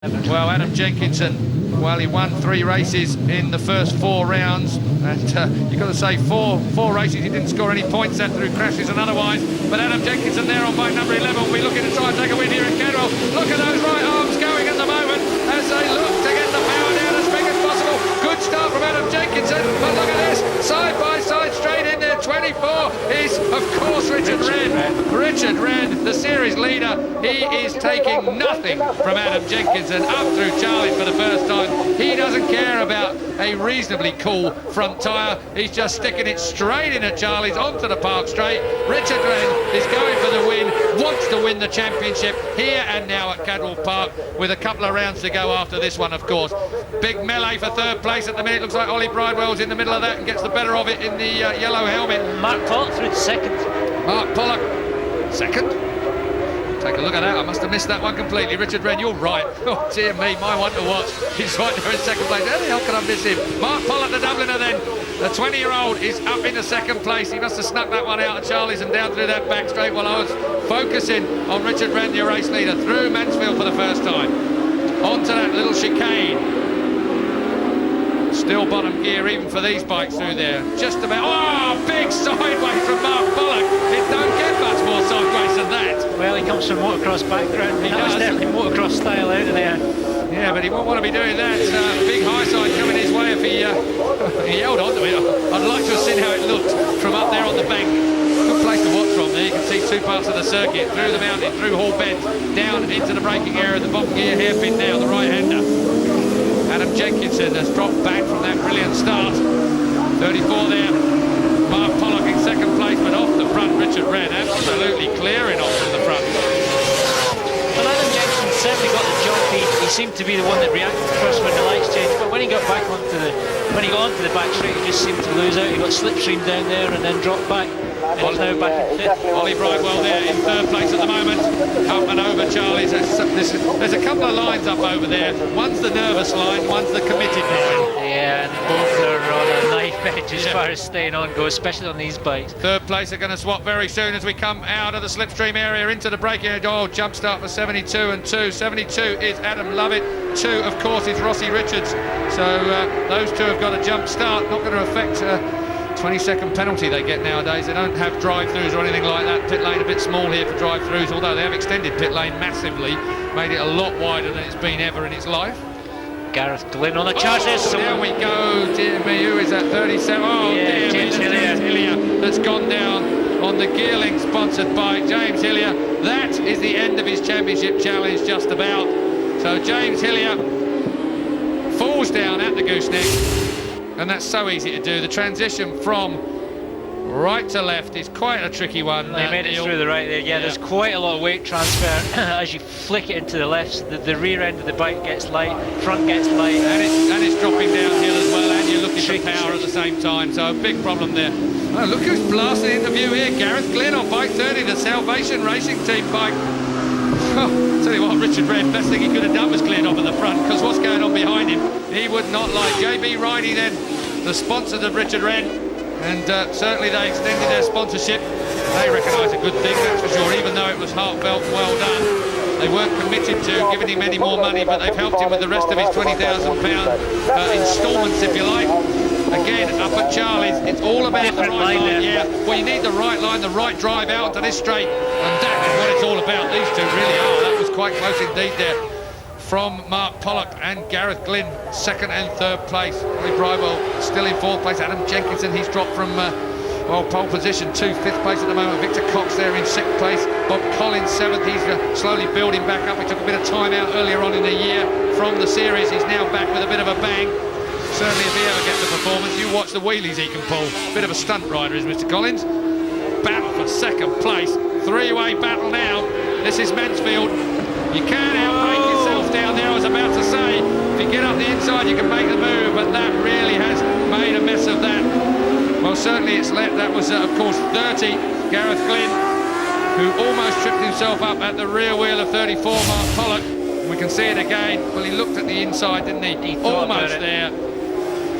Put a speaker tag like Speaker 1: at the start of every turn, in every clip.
Speaker 1: Well, Adam Jenkinson, well, he won 3 races in the first 4 rounds, and you've got to say four races he didn't score any points at through crashes and otherwise. But Adam Jenkinson there on bike number 11 will be looking to try and take a win here in Cadwell. Look at those right arms going at the moment as they look to get the power down as big as possible. Good start from Adam Jenkinson, but look at this, side by side, straight in there. 24 is, of course, Richard Wren. Richard Wren, the series leader. He is taking nothing from Adam Jenkinson up through Charlie's for the first time. He doesn't care about a reasonably cool front tyre. He's just sticking it straight in at Charlie's onto the park straight. Richard Wren is going for the win, wants to win the championship here and now at Cadwell Park with a couple of rounds to go after this one, of course. Big melee for third place at the minute. Looks like Ollie Bridewell's in the middle of that and gets the better of it in the yellow helmet.
Speaker 2: Mark Pollock through to second.
Speaker 1: Mark Pollock, second. Take a look at that. I must have missed that one completely. Richard Wren, you're right. Oh, dear me, my one to watch. He's right there in second place. How the hell can I miss him? Mark Pollock, the Dubliner then. The 20-year-old is up into second place. He must have snuck that one out of Charlie's and down through that back straight while I was focusing on Richard Wren, the race leader, through Mansfield for the first time. Onto that little chicane. Still bottom gear even for these bikes through there. Just about, oh, big sideways from Mark Pollock. It don't get much more sideways than that.
Speaker 2: Well, he comes from motocross background. That was definitely motocross style out of there.
Speaker 1: Yeah, but he won't want to be doing that. Big high side coming his way if he held on to it. I'd like to have seen how it looked from up there on the bank. Good place to watch from there. You can see 2 parts of the circuit, through the mountain, through Hall Bend, down into the braking area, the bottom gear hairpin now, the right-hander. Adam Jenkinson has dropped back from that brilliant start. 34 there. Mark Pollock in second place, but off the front, Richard Wren absolutely clearing off from the front.
Speaker 2: Well, Adam Jenkinson certainly got the job. He seemed to be the one that reacted first when the lights changed, but when he got onto the back straight, he just seemed to lose out. He got slipstream down there and then dropped back. And he's now back in fifth.
Speaker 1: Ollie Bridewell there in third place at the moment. Up and over Charlie's. There's a couple of lines up over there. One's the nervous line, one's the committed line.
Speaker 2: Yeah, and both are on a knife edge as far as staying on goes, especially on these bikes.
Speaker 1: Third place are going to swap very soon as we come out of the slipstream area into the braking area. Oh, jump start for 72 and 2. 72 is Adam Lovett. 2, of course, is Rossi Richards. So those two have got a jump start. Not going to affect 20-second penalty they get nowadays. They don't have drive-throughs or anything like that. Pit lane a bit small here for drive-throughs, although they have extended pit lane massively, made it a lot wider than it's been ever in its life.
Speaker 2: Gareth Glynn on the charge there.
Speaker 1: There we go. Dear me, who is that? 37. Oh,
Speaker 2: yeah,
Speaker 1: dear
Speaker 2: James
Speaker 1: me, James Hillier that's gone down on the Gearling sponsored bike. James Hillier, that is the end of his championship challenge just about. So James Hillier falls down at the gooseneck. And that's so easy to do. The transition from right to left is quite a tricky one.
Speaker 2: They made it through the right there. Yeah, there's quite a lot of weight transfer as you flick it into the left. The rear end of the bike gets light, front gets light,
Speaker 1: and it's dropping downhill as well. And you're looking for power at the same time. So a big problem there. Oh, look who's blasting into view here. Gareth Glynn on bike 30, the Salvation Racing Team bike. Oh, tell you what, Richard Wren, best thing he could have done was cleared off at the front, because what's going on behind him, he would not like. JB Ridey then, the sponsors of Richard Wren, and certainly they extended their sponsorship. They recognise a good thing, that's for sure, even though it was heartfelt and well done. They weren't committed to giving him any more money, but they've helped him with the rest of his £20,000 instalments, if you like. Again, up at Charlie's, it's all about the right line. Yeah, well, you need the right line, the right drive out to this straight, and that is what it's all about. These two really are. That was quite close indeed there. From Mark Pollock and Gareth Glynn, second and third place. Ollie Bridewell still in fourth place. Adam Jenkinson, he's dropped from pole position to fifth place at the moment. Victor Cox there in sixth place. Bob Collins seventh. He's slowly building back up. He took a bit of time out earlier on in the year from the series. He's now back with a bit of a bang. Certainly if he ever gets the performance, you watch the wheelies he can pull. Bit of a stunt rider is Mr. Collins. Battle for second place. Three-way battle now. This is Mansfield. You can't outbreak yourself down there, I was about to say. If you get up the inside, you can make the move, but that really has made a mess of that. Well, certainly it's let. That was, of course, 30. Gareth Glynn, who almost tripped himself up at the rear wheel of 34, Mark Pollock. We can see it again. Well, he looked at the inside, didn't he? Almost there.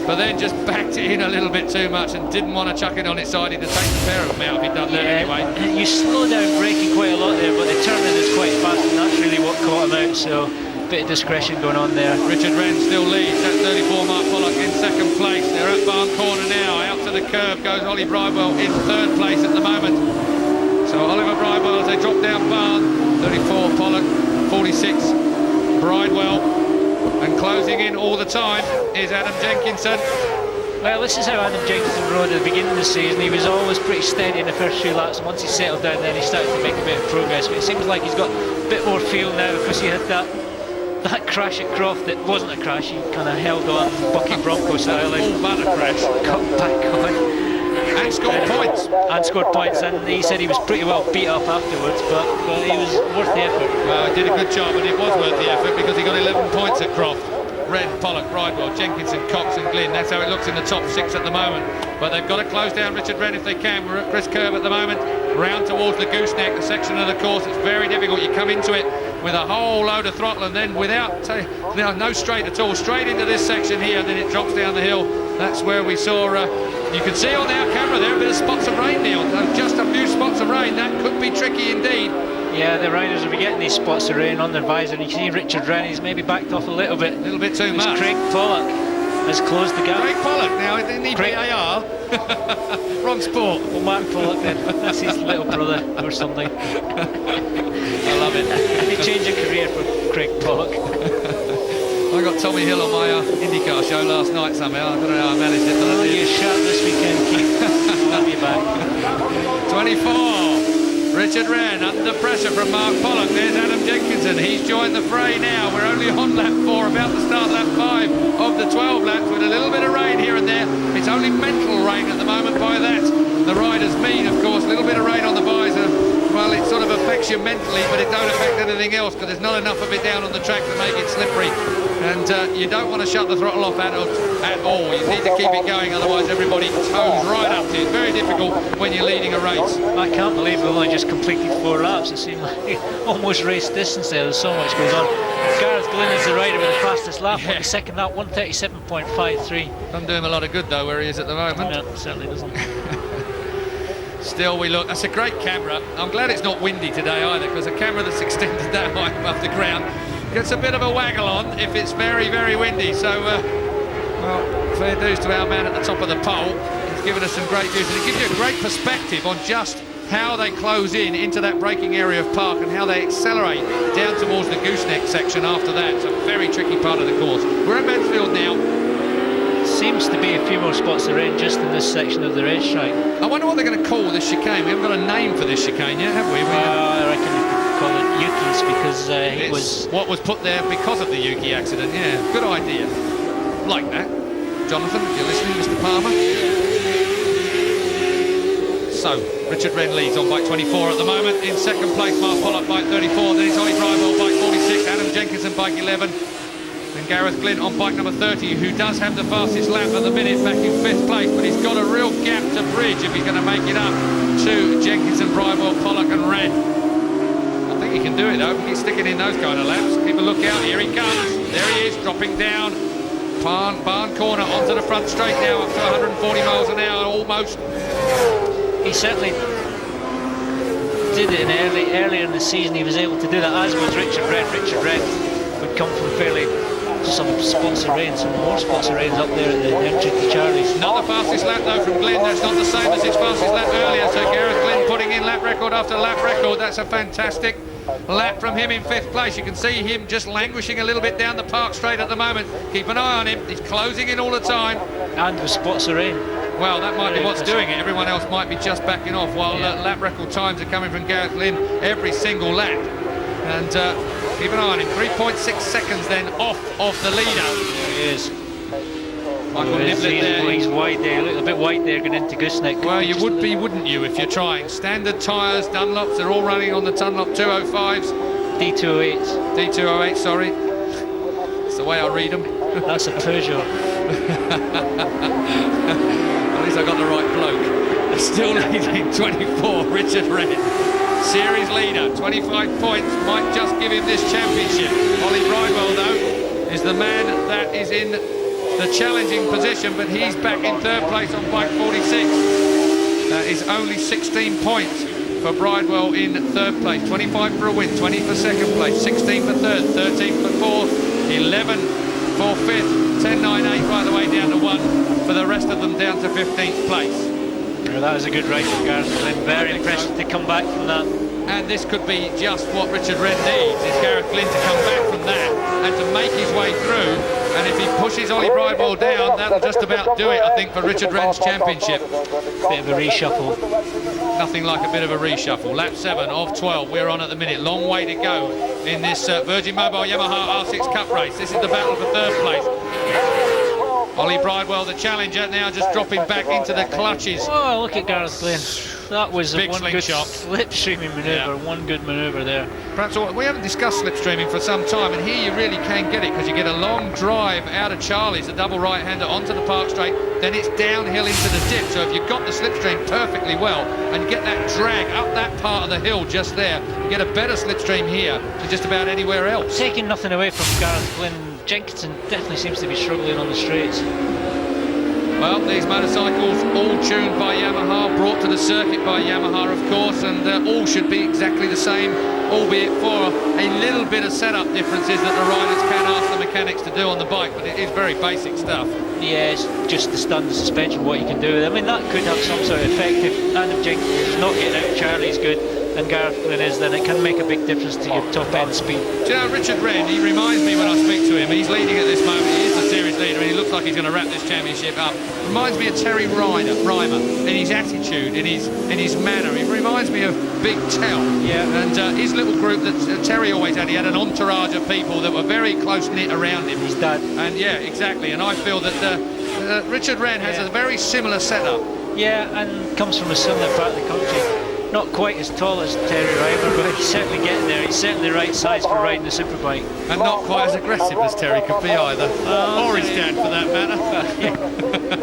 Speaker 1: But then just backed it in a little bit too much and didn't want to chuck it on its side. He'd have taken a pair of them out if he'd done that anyway.
Speaker 2: You slow down braking quite a lot there, but the turning is quite fast, and that's really what caught him out. So bit of discretion going on there.
Speaker 1: Richard Wren still leads. That 34 Mark Pollock in second place. They're at Barn Corner now. Out to the curve goes Ollie Bridewell in third place at the moment. So Oliver Bridewell as they drop down Barn. 34 Pollock, 46 Bridewell. And closing in all the time is Adam Jenkinson.
Speaker 2: Well, this is how Adam Jenkinson rode at the beginning of the season. He was always pretty steady in the first few laps. Once he settled down, then he started to make a bit of progress. But it seems like he's got a bit more feel now because he had that crash at Croft that wasn't a crash. He kind of held on Bucky Bronco style and
Speaker 1: but a crash.
Speaker 2: cut back on.
Speaker 1: And scored points.
Speaker 2: And scored points, and he said he was pretty well beat up afterwards, but he was worth the effort.
Speaker 1: Well, he did a good job, and it was worth the effort because he got 11 points at Croft. Wren, Pollock, Bridewell, Jenkinson, Cox and Glynn. That's how it looks in the top 6 at the moment. But they've got to close down Richard Wren if they can. We're at Chris Curve at the moment, round towards the gooseneck, the section of the course. It's very difficult. You come into it with a whole load of throttle and then without no straight at all, straight into this section here, then it drops down the hill. That's where we saw, you can see on our camera there, a bit of spots of rain now. Just a few spots of rain. That could be tricky indeed.
Speaker 2: Yeah, the riders will be getting these spots of rain on their visor. And you can see Richard Wren, he's maybe backed off a little bit.
Speaker 1: A little bit too much.
Speaker 2: Craig Pollock has closed the gap.
Speaker 1: Craig Pollock now, didn't he? VAR. Wrong sport.
Speaker 2: Well, Mark Pollock then. That's his little brother or something.
Speaker 1: I love it.
Speaker 2: He changed a career for Craig Pollock.
Speaker 1: I got Tommy Hill on my IndyCar show last night somehow. I don't know how I managed it, but I did.
Speaker 2: You're shut this weekend, Keith. I'll have you back.
Speaker 1: 24. Richard Wren under pressure from Mark Pollock. There's Adam Jenkinson. He's joined the fray now. We're only on lap 4, about to start lap 5 of the 12 laps with a little bit of rain here and there. It's only mental rain at the moment by that. The riders mean, of course, a little bit of rain on the visor. Well, it sort of affects you mentally, but it don't affect anything else because there's not enough of it down on the track to make it slippery. And you don't want to shut the throttle off at all. You need to keep it going, otherwise everybody toes right up to it. It's very difficult when you're leading a race.
Speaker 2: I can't believe we've only just completed 4 laps. It seemed like almost race distance there. There's so much goes on. Gareth Glynn is the rider with the fastest lap on the second lap, 1:37.53.
Speaker 1: Doesn't do him a lot of good though where he is at the moment.
Speaker 2: No, certainly doesn't.
Speaker 1: Still we look, that's a great camera. I'm glad it's not windy today either, because a camera that's extended that high above the ground gets a bit of a waggle on if it's very, very windy. So, well, fair dues to our man at the top of the pole. He's given us some great views, and it gives you a great perspective on just how they close in into that braking area of Park and how they accelerate down towards the gooseneck section after that. It's a very tricky part of the course. We're at Mansfield now.
Speaker 2: Seems to be a few more spots of rain just in this section of the racetrack.
Speaker 1: I wonder what they're going to call this chicane. We haven't got a name for this chicane yet, have we?
Speaker 2: I reckon we could call it Yuki's because it was
Speaker 1: what was put there because of the Yuki accident. Yeah, good idea. Like that. Jonathan, if you're listening, Mr. Palmer. So, Richard Wren leads on bike 24 at the moment. In second place, Mark Pollock, bike 34. Then it's Ollie Bridewell, bike 46. Adam Jenkinson, bike 11. And Gareth Glynn on bike number 30, who does have the fastest lap at the minute, back in 5th place, but he's got a real gap to bridge if he's going to make it up to Jenkinson, Bridewell, Pollock and Wren. I think he can do it though. He's sticking in those kind of laps. Keep a look out. Here he comes. There he is, dropping down. Barn Corner onto the front straight now, up to 140 miles an hour almost.
Speaker 2: He certainly did it earlier in the season. He was able to do that, as was Richard Wren. Richard Wren would come from fairly some spots of rain, some more spots of rain up there at the entry to Charlie's.
Speaker 1: Not the fastest lap though from Glynn. That's not the same as his fastest lap earlier. So Gareth Glynn putting in lap record after lap record. That's a fantastic lap from him in 5th place. You can see him just languishing a little bit down the Park Straight at the moment. Keep an eye on him. He's closing in all the time.
Speaker 2: And with spots of rain.
Speaker 1: Well, that might be what's doing it. Everyone else might be just backing off while lap record times are coming from Gareth Glynn every single lap. And keep an eye on him. 3.6 seconds then off of the leader.
Speaker 2: There he is.
Speaker 1: Michael Niblett there.
Speaker 2: He's wide there, a little bit wide there going into gooseneck.
Speaker 1: Well, you would be, wouldn't you, if you're trying. Standard tyres, Dunlops, they're all running on the Dunlop 205s.
Speaker 2: D208s.
Speaker 1: D208, sorry. That's the way I read them.
Speaker 2: That's a Peugeot.
Speaker 1: At least I got the right bloke. Still leading 24, Richard Wren. Series leader, 25 points, might just give him this championship. Ollie Bridewell, though, is the man that is in the challenging position, but he's back in 3rd place on bike 46. That is only 16 points for Bridewell in third place, 25 for a win, 20 for second place, 16 for third, 13 for fourth, 11 for fifth, 10, 9, 8 by the way down to 1 for the rest of them down to 15th place.
Speaker 2: Well, that was a good ride from Gareth Glynn. Very impressive to come back from that.
Speaker 1: And this could be just what Richard Wren needs, is Gareth Glynn to come back from that and to make his way through. And if he pushes Ollie Bridewell down, that'll just about do it, I think, for Richard Wren's championship.
Speaker 2: Bit of a reshuffle.
Speaker 1: Nothing like a bit of a reshuffle. Lap 7 of 12 we're on at the minute. Long way to go in this Virgin Mobile Yamaha R6 Cup race. This is the battle for third place. Ollie Bridewell, the challenger, now just dropping back into the clutches.
Speaker 2: Oh, look at Gareth Glynn. That was
Speaker 1: Big
Speaker 2: one good
Speaker 1: slingshot.
Speaker 2: slipstreaming manoeuvre.
Speaker 1: Yeah.
Speaker 2: One good manoeuvre there.
Speaker 1: Perhaps we haven't discussed slipstreaming for some time, and here you really can get it because you get a long drive out of Charlie's, a double right-hander onto the park straight, then it's downhill into the dip. So if you've got the slipstream perfectly well and get that drag up that part of the hill just there, you get a better slipstream here than just about anywhere else.
Speaker 2: Taking nothing away from Gareth Glynn, Jenkinson definitely seems to be struggling on the straights.
Speaker 1: Well, these motorcycles all tuned by Yamaha, brought to the circuit by Yamaha, of course, and all should be exactly the same, albeit for a little bit of setup differences that the riders can ask the mechanics to do on the bike, but it is very basic stuff.
Speaker 2: Yeah, it's just the standard suspension, what you can do with it. I mean, that could have some sort of effect if Adam Jenkins is not getting out, Charlie's good, and Gareth Glynn is, then it can make a big difference to your top end speed.
Speaker 1: Do you know, Richard Wren, he reminds me when I speak to him, he's leading at this moment, he is the series leader and he looks like he's going to wrap this championship up. Reminds me of Terry Reimer in his attitude, in his manner. He reminds me of Big Tell.
Speaker 2: Yeah.
Speaker 1: And his little group that Terry always had, he had an entourage of people that were very close-knit around him.
Speaker 2: His dad.
Speaker 1: And yeah, exactly, and I feel that Richard Wren has a very similar setup.
Speaker 2: Yeah, and comes from a similar part of the country. Not quite as tall as Terry Reimer, but he's certainly getting there. He's certainly the right size for riding the superbike.
Speaker 1: And not quite as aggressive as Terry could be either. Or his dad, for that matter.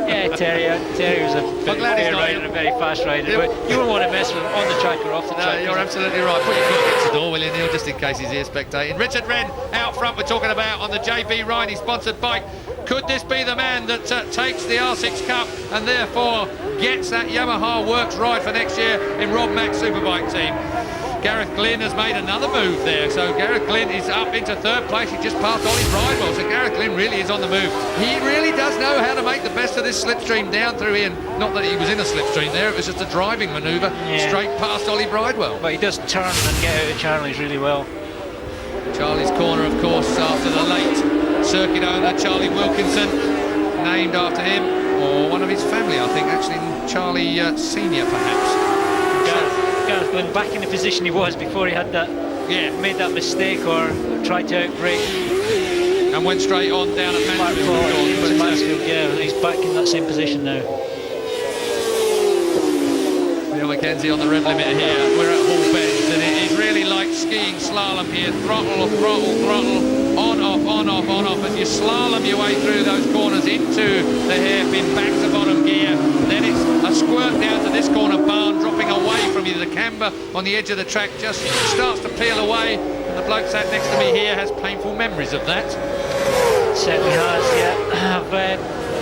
Speaker 2: Yeah, Terry was a very fair rider and a very fast rider, but you wouldn't want to mess with him on the track or off the track.
Speaker 1: You're absolutely right. Put your foot against the door, will you, Neil, just in case he's here spectating. Richard Wren out front, we're talking about on the JB Riney sponsored bike. Could this be the man that takes the R6 Cup and therefore gets that Yamaha Works ride for next year in Rob Mack's Superbike team? Gareth Glynn has made another move there, so Gareth Glynn is up into third place. He just passed Ollie Bridewell, so Gareth Glynn really is on the move. He really does know how to make the best of this slipstream down through here. Not that he was in a slipstream there, it was just a driving manoeuvre straight past Ollie Bridewell.
Speaker 2: But he does turn and get out of Charlie's really well.
Speaker 1: Charlie's corner, of course, after the late circuit owner Charlie Wilkinson, named after him, or one of his family, I think, actually, Charlie Senior, perhaps.
Speaker 2: Gareth Glynn back in the position he was before he had that, made that mistake or tried to outbrake.
Speaker 1: And went straight on down at Mansfield.
Speaker 2: Yeah, he's back in that same position now.
Speaker 1: Neil Mackenzie on the rev limiter here. We're at Hall Bends, and it is really like skiing slalom here. Throttle, throttle, throttle, on, off, on, off, on, off. As you slalom your way through those corners into the hairpin, back to bottom gear. Then it's a squirt down to this corner barn, dropping away from you. The camber on the edge of the track just starts to peel away. And the bloke sat next to me here has painful memories of that.
Speaker 2: Certainly has, yeah. I've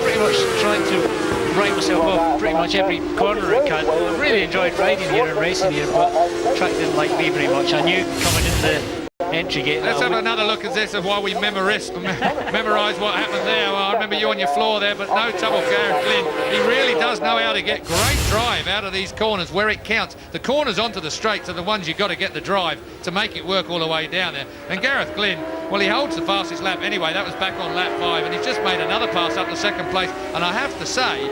Speaker 2: pretty much tried to write myself off pretty much every corner at Cadwell. I really enjoyed riding here and racing here, but the track didn't like me very much. I knew coming in the entry gate.
Speaker 1: Let's have another look at this of why we memorise what happened there. Well, I remember you on your floor there, but no trouble, Gareth Glynn. He really does know how to get great drive out of these corners where it counts. The corners onto the straights are the ones you've got to get the drive to make it work all the way down there. And Gareth Glynn, well, he holds the fastest lap anyway. That was back on lap 5, and he's just made another pass up to second place. And I have to say,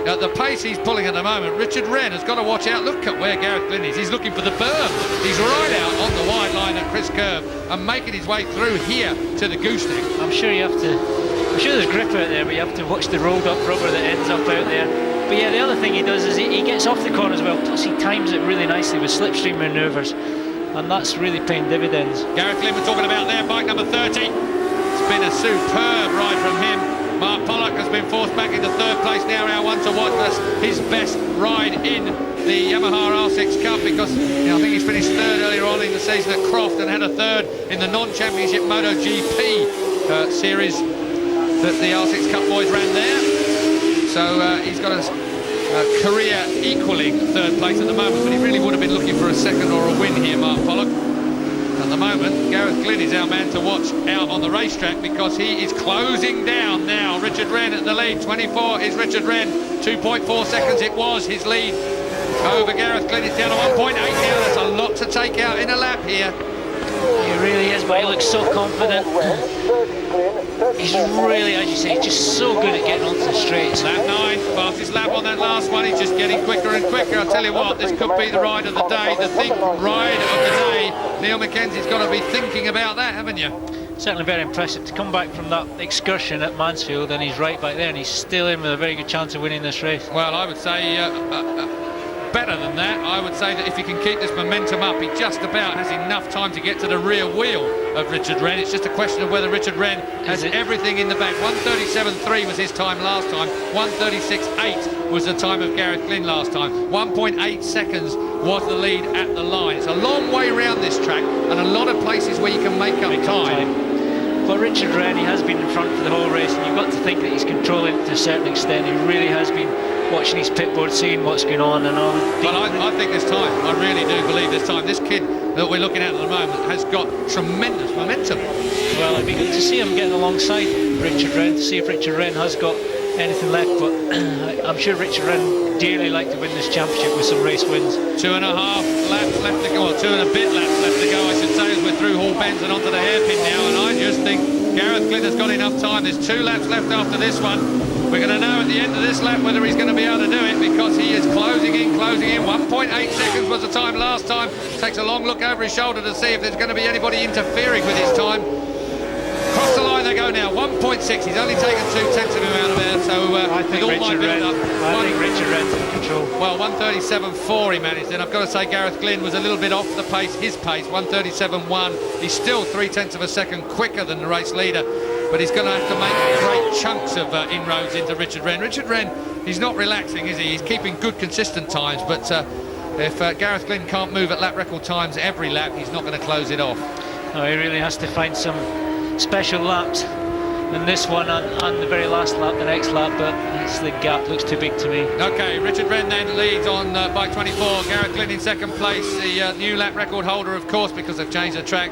Speaker 1: at the pace he's pulling at the moment, Richard Wren has got to watch out. Look at where Gareth Glynn is. He's looking for the berm. He's right out on the wide line at Chris Curve and making his way through here to the gooseneck.
Speaker 2: I'm sure there's grip out there, but you have to watch the rolled up rubber that ends up out there. But yeah, the other thing he does is he gets off the corner as well, plus he times it really nicely with slipstream manoeuvres, and that's really paying dividends.
Speaker 1: Gareth Glynn, we're talking about there, bike number 30. It's been a superb ride from him. Mark Pollock has been forced back into third place now. Our one to watch. That's his best ride in the Yamaha R6 Cup because I think he's finished third earlier on in the season at Croft and had a third in the non-championship MotoGP series that the R6 Cup boys ran there. So he's got a career equaling third place at the moment, but he really would have been looking for a second or a win here, Mark Pollock. At the moment, Gareth Glynn is our man to watch out on the racetrack because he is closing down now. Richard Wren at the lead. 24 is Richard Wren. 2.4 seconds it was his lead over Gareth Glynn. It's down to 1.8 now. That's a lot to take out in a lap here.
Speaker 2: He really is, but he looks so confident. He's really, as you say, he's just so good at getting onto the straights.
Speaker 1: Lap 9, fastest lap on that last one. He's just getting quicker and quicker. I'll tell you what, this could be the ride of the day, the think ride of the day. Neil Mackenzie's got to be thinking about that, haven't you?
Speaker 2: Certainly very impressive to come back from that excursion at Mansfield, and he's right back there, and he's still in with a very good chance of winning this race.
Speaker 1: Well, I would say better than that. I would say that if he can keep this momentum up, he just about has enough time to get to the rear wheel of Richard Wren. It's just a question of whether Richard Wren has everything in the bag. 1:37.3 was his time last time. 1:36.8 was the time of Gareth Glynn last time. 1.8 seconds was the lead at the line. It's a long way round this track and a lot of places where you can make up time.
Speaker 2: But Richard Wren, he has been in front for the whole race, and you've got to think that he's controlling it to a certain extent. He really has been watching his pitboard, seeing what's going on and all.
Speaker 1: But I think this time, I really do believe this time, this kid that we're looking at the moment has got tremendous momentum.
Speaker 2: Well, it'd be good to see him getting alongside Richard Wren, to see if Richard Wren has got anything left, but I'm sure Richard Wren dearly like to win this championship with some race wins. 2.5
Speaker 1: laps left to go, or 2 and a bit laps left to go, I should say, as we're through Hall Bends and onto the hairpin now, and I just think Gareth Glynn has got enough time. There's 2 laps left after this one. We're going to know at the end of this lap whether he's going to be able to do it, because he is closing in. 1.8 seconds was the time last time. Takes a long look over his shoulder to see if there's going to be anybody interfering with his time. Across the line they go now, 1.6. He's only taken 2/10 of him out of there, so
Speaker 2: I think Richard Wren's in control.
Speaker 1: Well, 1:37.4 he managed, and I've got to say Gareth Glynn was a little bit off the pace, his pace, 1:37.1. He's still 0.3 of a second quicker than the race leader, but he's going to have to make great chunks of inroads into Richard Wren. Richard Wren, he's not relaxing, is he? He's keeping good, consistent times, but if Gareth Glynn can't move at lap record times every lap, he's not going to close it off.
Speaker 2: No, he really has to find some special laps than this one on the very last lap, the next lap, but the gap looks too big to me.
Speaker 1: Okay, Richard Wren then leads on bike 24. Gareth Glynn in second place, the new lap record holder, of course, because they've changed the track.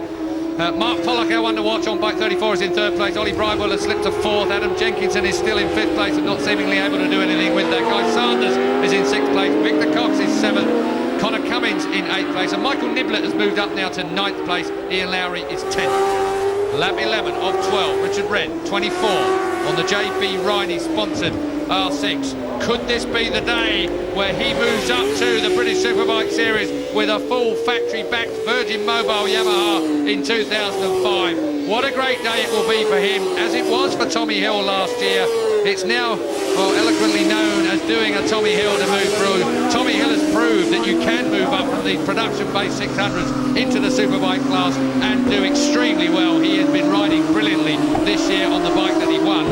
Speaker 1: Mark Pollock, our one to watch on bike 34, is in third place. Ollie Bridewell has slipped to fourth. Adam Jenkinson is still in fifth place and not seemingly able to do anything with that. Guy Sanders is in sixth place. Victor Cox is seventh. Connor Cummins in eighth place. And Michael Niblett has moved up now to ninth place. Ian Lowry is 10th. Lap 11 of 12. Richard Wren, 24 on the JB Riney sponsored R6. Could this be the day where he moves up to the British Superbike Series with a full factory-backed Virgin Mobile Yamaha in 2005? What a great day it will be for him, as it was for Tommy Hill last year. It's now, well, eloquently known as doing a Tommy Hill to move through. Tommy Hill has proved that you can move up from the production-based 600s into the Superbike class and do extremely well. He has been riding brilliantly this year on the bike that he won.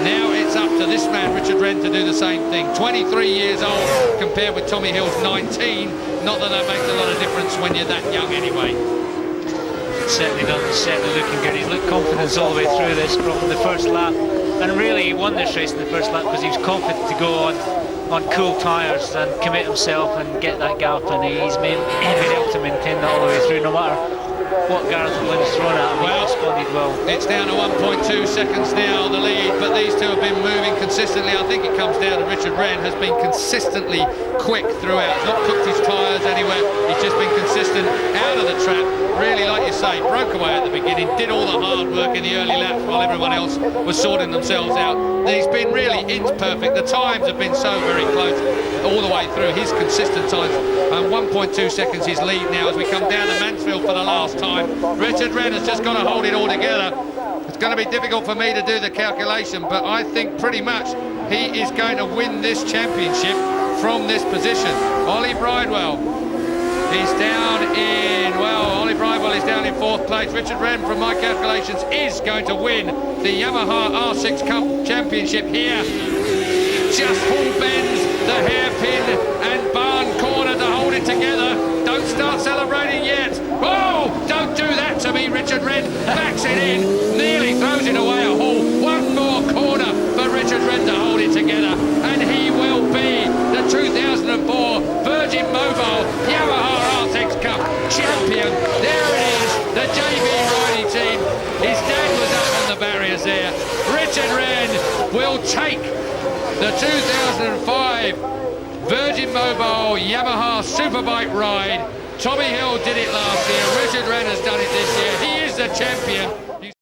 Speaker 1: Now it's up to this man, Richard Wren, to do the same thing. 23 years old compared with Tommy Hill's 19. Not that makes a lot of difference when you're that young anyway.
Speaker 2: Certainly doesn't, certainly looking good. He's looked confident all the way through this from the first lap. And really he won this race in the first lap because he was confident to go on cool tyres and commit himself and get that gap, and he's been able to maintain that all the way through, no matter what Gareth Glynn's thrown at him. He responded well.
Speaker 1: It's down to 1.2 seconds now, the lead, but these two have been moving consistently. I think it comes down to Richard Wren has been consistently quick throughout. Not cooked his tyres anywhere, he's just been consistent out of the trap. Really, like you say, broke away at the beginning, did all the hard work in the early laps while everyone else was sorting themselves out. He's been really inch perfect. The times have been so very close all the way through, his consistent times. And 1.2 seconds his lead now as we come down to Mansfield for the last time. Richard Wren has just got to hold it all together. It's going to be difficult for me to do the calculation, but I think pretty much he is going to win this championship from this position. Ollie Bridewell is down in, well, Ollie Bridewell is down in fourth place. Richard Wren, from my calculations, is going to win the Yamaha R6 Cup Championship here. Just Hall Bends, the hairpin and barn corner to hold it together. Don't start celebrating yet. Oh, don't do that to me. Richard Wren backs it in, nearly throws it away a hole. One more corner for Richard Wren to hold it together, and he will be the for Virgin Mobile Yamaha Artex Cup champion. There it is, the JB riding team. His dad was up on the barriers there. Richard Wren will take the 2005 Virgin Mobile Yamaha Superbike ride. Tommy Hill did it last year. Richard Wren has done it this year. He is the champion.